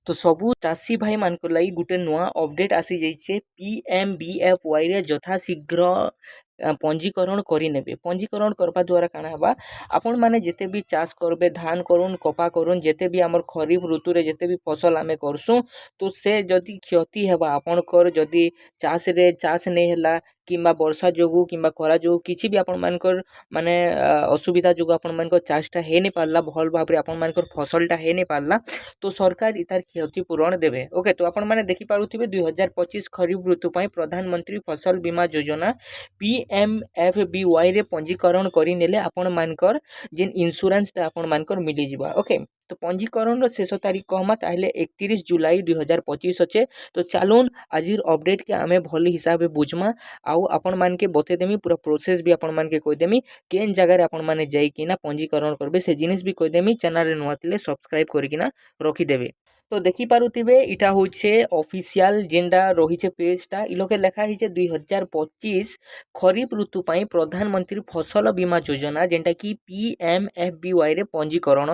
तो सबू चाषी भाई मान लगी गोटे नुआ अपडेट आसी जाइए PMBFY रे यथा शीघ्र पंजीकरण करेंगे। पंजीकरण करवा द्वारा काना हबा आपण माने जिते भी चाष करबे धान करुन कपा करुन जिते भी आमर खरीफ ऋतु रे जिते भी फसल आमे करसु तो से जदि क्षति हेबा आपणकर जदि चाष नहीं होला किंबा वर्षा जोगु किंबा खरा जोगु किछि भी आपण मानकर माने असुविधा जोगु आपण मानकर चाषटा हे नहीं पारला भल भाबरे आपण मानकर फसलटा हे नहीं पारला तो सरकार इतार क्षतिपूरण देवे। ओके तो आपण माने देखि पारुथिबे 2025 खरीफ ऋतु पई प्रधानमंत्री फसल बीमा योजना PMFBY रे पंजीकरण करि नेले आपण मानकर जेन इंश्योरेंस ता आपण मानकर मिली जिबा। ओके तो पंजीकरण रो शेष तारीख कहमा ताहले 31 जुलाई 2025 अच्छे। तो चलून आजिर अपडेट के आमे भल हिसाब बुझमा आउ आपण मान के बते देमी पूरा प्रोसेस भी आपण मान के कह देमी केन जगह रे आपण माने जाई किना पंजीकरण करबे से जिनिस भी कह देमी। चैनल रे नुआ थिले सब्सक्राइब करिकिना रखी देबे। तो देखि पारुथिबे इटा होचे ऑफिशियल जेंडा रहिचे पेजटा इलोके लेखा हिचे 2025 खरीफ ऋतु पई प्रधानमंत्री फसल बीमा योजना जेंटा कि PMFBY रे पंजीकरण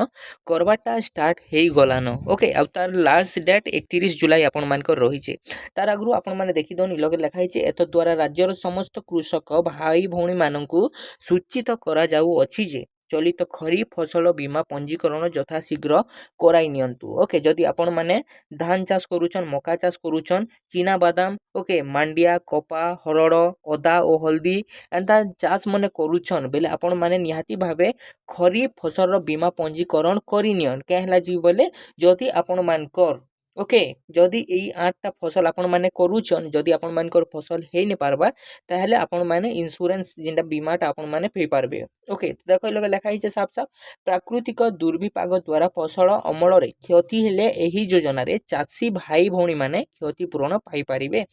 करवाटा स्टार्ट हेई गलान। ओके आ तार लास्ट डेट 31 जुलाई आपण मानकर रहिचे। तार आगु आपण माने देखि दोन इलोके लेखा हिचे एत द्वारा राज्यर समस्त कृषक भाई भौणी माननकु सूचित करा जाऊ अछि जे चलित खरीफ फसल बीमा पंजीकरण यथा शीघ्र कराई नियंतु। ओके जदि आपण माने धान चाष करूछन मका चाष करूछन चीना बादाम ओके मांडिया कपा हरड़ अदा और हल्दी एंता चाष माने करूछन बेले आपण माने निहाती भाबे खरीफ फसल बीमा पंजीकरण करि नियन केहला जी बोले जदि आपण मानकर ओके जदि एई 8टा फसल आपण माने करूछन जदि आपण मानकर फसल हे नि पारबा ताहले आपण माने इंश्योरेंस जेंटा बीमाटा आपण माने पे पारबे। ओके देखो लगे लेखा हिचे साफ साफ प्राकृतिक दुर्विपाक द्वारा फसल अमल रे क्षति हेले एही योजना रे चाषी भाई भौणी माने क्षतिपूरण पाई पारिबे।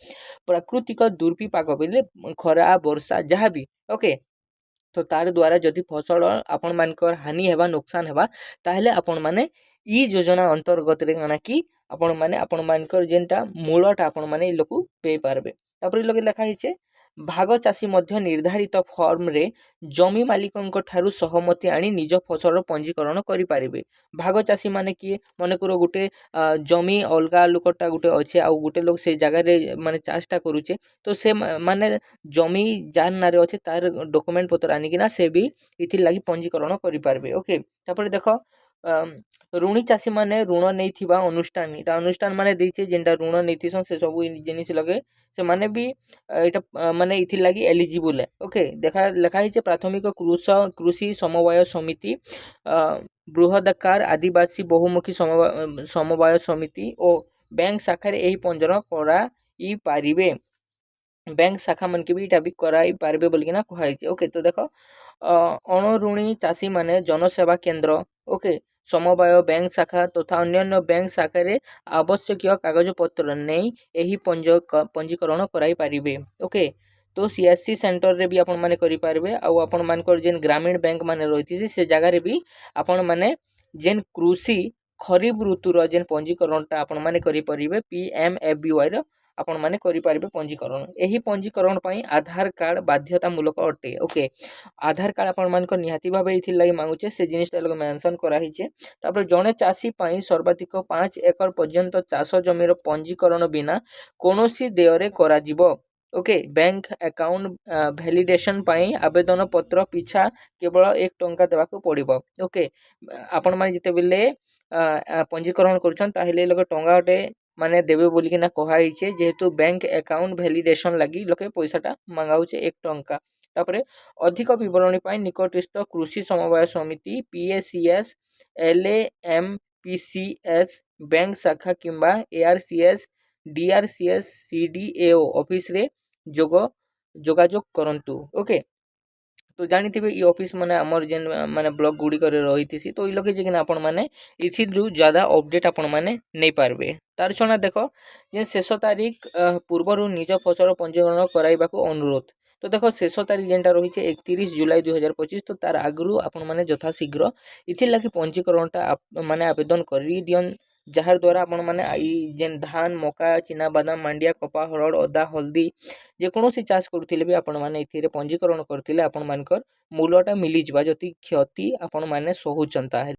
प्राकृतिक दुर्विपाक बेले खरा वर्षा जहाँ भी ओके तो तार द्वारा जदि फसल आपण मानकर हानि हेबा नुकसान हेबा ताहले आपण माने ई योजना अंतर्गत रे काना कि आपण मानकर जेनटा मूलटा आपण माने ई लोक पे पारबे। तापर लगे लेखा हिचे भाग चाषी मध्य निर्धारित फॉर्म रे जमी मालिकंक ठारू सहमति आनी निज फसल पंजीकरण करि पारिबे। भाग चाषी माने कि मने करो गुटे जमी अलगा लोकटा गुटे अच्छे आ गुटे लोक से जगह रे माने चाषटा करूचे तो से माने जमी जार नारे अच्छे तार डॉक्यूमेंट पत्र आनी कि ना से भी इथि लागि पंजीकरण करि पारबे। ओके तापर देखो ऋणी चाषी माने ऋण नहीं थिबा अनुष्ठान इटा अनुष्ठान माने देइचे जेंटा ऋण नैथिसन से सब जिनिस लगे से माने भी इटा माने इथि लागि एलिजिबल है। ओके देखा लेखा हिचे प्राथमिक कृषि समवाय समिति बृहदाकार आदिवासी बहुमुखी समवाय समिति और बैंक शाखा रे एही पंजीकरण कराई पारिबे। बैंक शाखा मन के भी इटा भी कराई पारबे बोलकिना कहैছে। ओके तो देखो अणुऋणी चाषी माने जनसेवा केंद्र ओके समवाय बैंक शाखा तथा अन्य बैंक शाखा रे आवश्यक कागज पत्र नहीं एही पंजीकरण कराई पारिबे। ओके तो CSC सेंटर रे भी आपण माने करि पारबे आ आपण मानकर जेन ग्रामीण बैंक माने रहिथिसी से जगह रे भी आपण माने जेन कृषि खरीफ ऋतु रो जेन पंजीकरणटा आपण माने करि परिबे PMFBY रो आपण माने करि पारबे पंजीकरण। एही पंजीकरण पई आधार कार्ड बाध्यतामूलक अटे। ओके आधार कार्ड आपण मानकर निहाती भाबे इथि लागि मांगुचे से जिनिसटा लोग मेंशन करा हिचे। तापर जणे चाषी पई सर्वाधिक 5 एकड़ पर्यंत चाष जमीर पंजीकरण बिना कोनोसी देयरे करा जिवो। ओके बैंक अकाउंट वैलिडेशन पई आवेदन पत्र पिछा केवल 1 टंका देबाको पड़िबो। ओके आपण माने जिते बेले पंजीकरण करछन ताहिले लोग टंगा अटे माने देबे बोली कि ना कहा हिचे जेहेतु बैंक अकाउंट वैलिडेशन लगी लोके पैसाटा मांगाउचे 1 टंका। तापरे अधिक विवरणी पाई निकटस्थ कृषि समवाय समिति PACS LAMPCS बैंक शाखा किंबा ARCS DRCS CDAO ऑफिस रे जोगाजोग करंतु। ओके तो जानिथिबे ई ऑफिस माने हमर जेन माने ब्लॉक गुडी करे रहितिसी तो ई लोके जे कि आपण माने इथिरु ज्यादा अपडेट आपण माने नै पारबे। तार छना देखो जे शेष तारीख पूर्वरु निज फसल पंजीकरण कराइबाको अनुरोध। तो देखो शेष तारीख जेनटा रहिছে 31 जुलाई 2025 तो तार आगरु आपण माने यथा शीघ्र इथि लागि पंजीकरणटा माने आवेदन करि दियन जहार द्वारा आपण माने आई जेन धान मका चीना बादाम मांडिया कपा हरड़ अदा हल्दी जे कोनोसी चाष करूथिले भी आपण माने इथिरे पंजीकरण करथिले आपण मानकर मूल्यटा मिली जिबा जति क्षति आपण माने सहुचंता।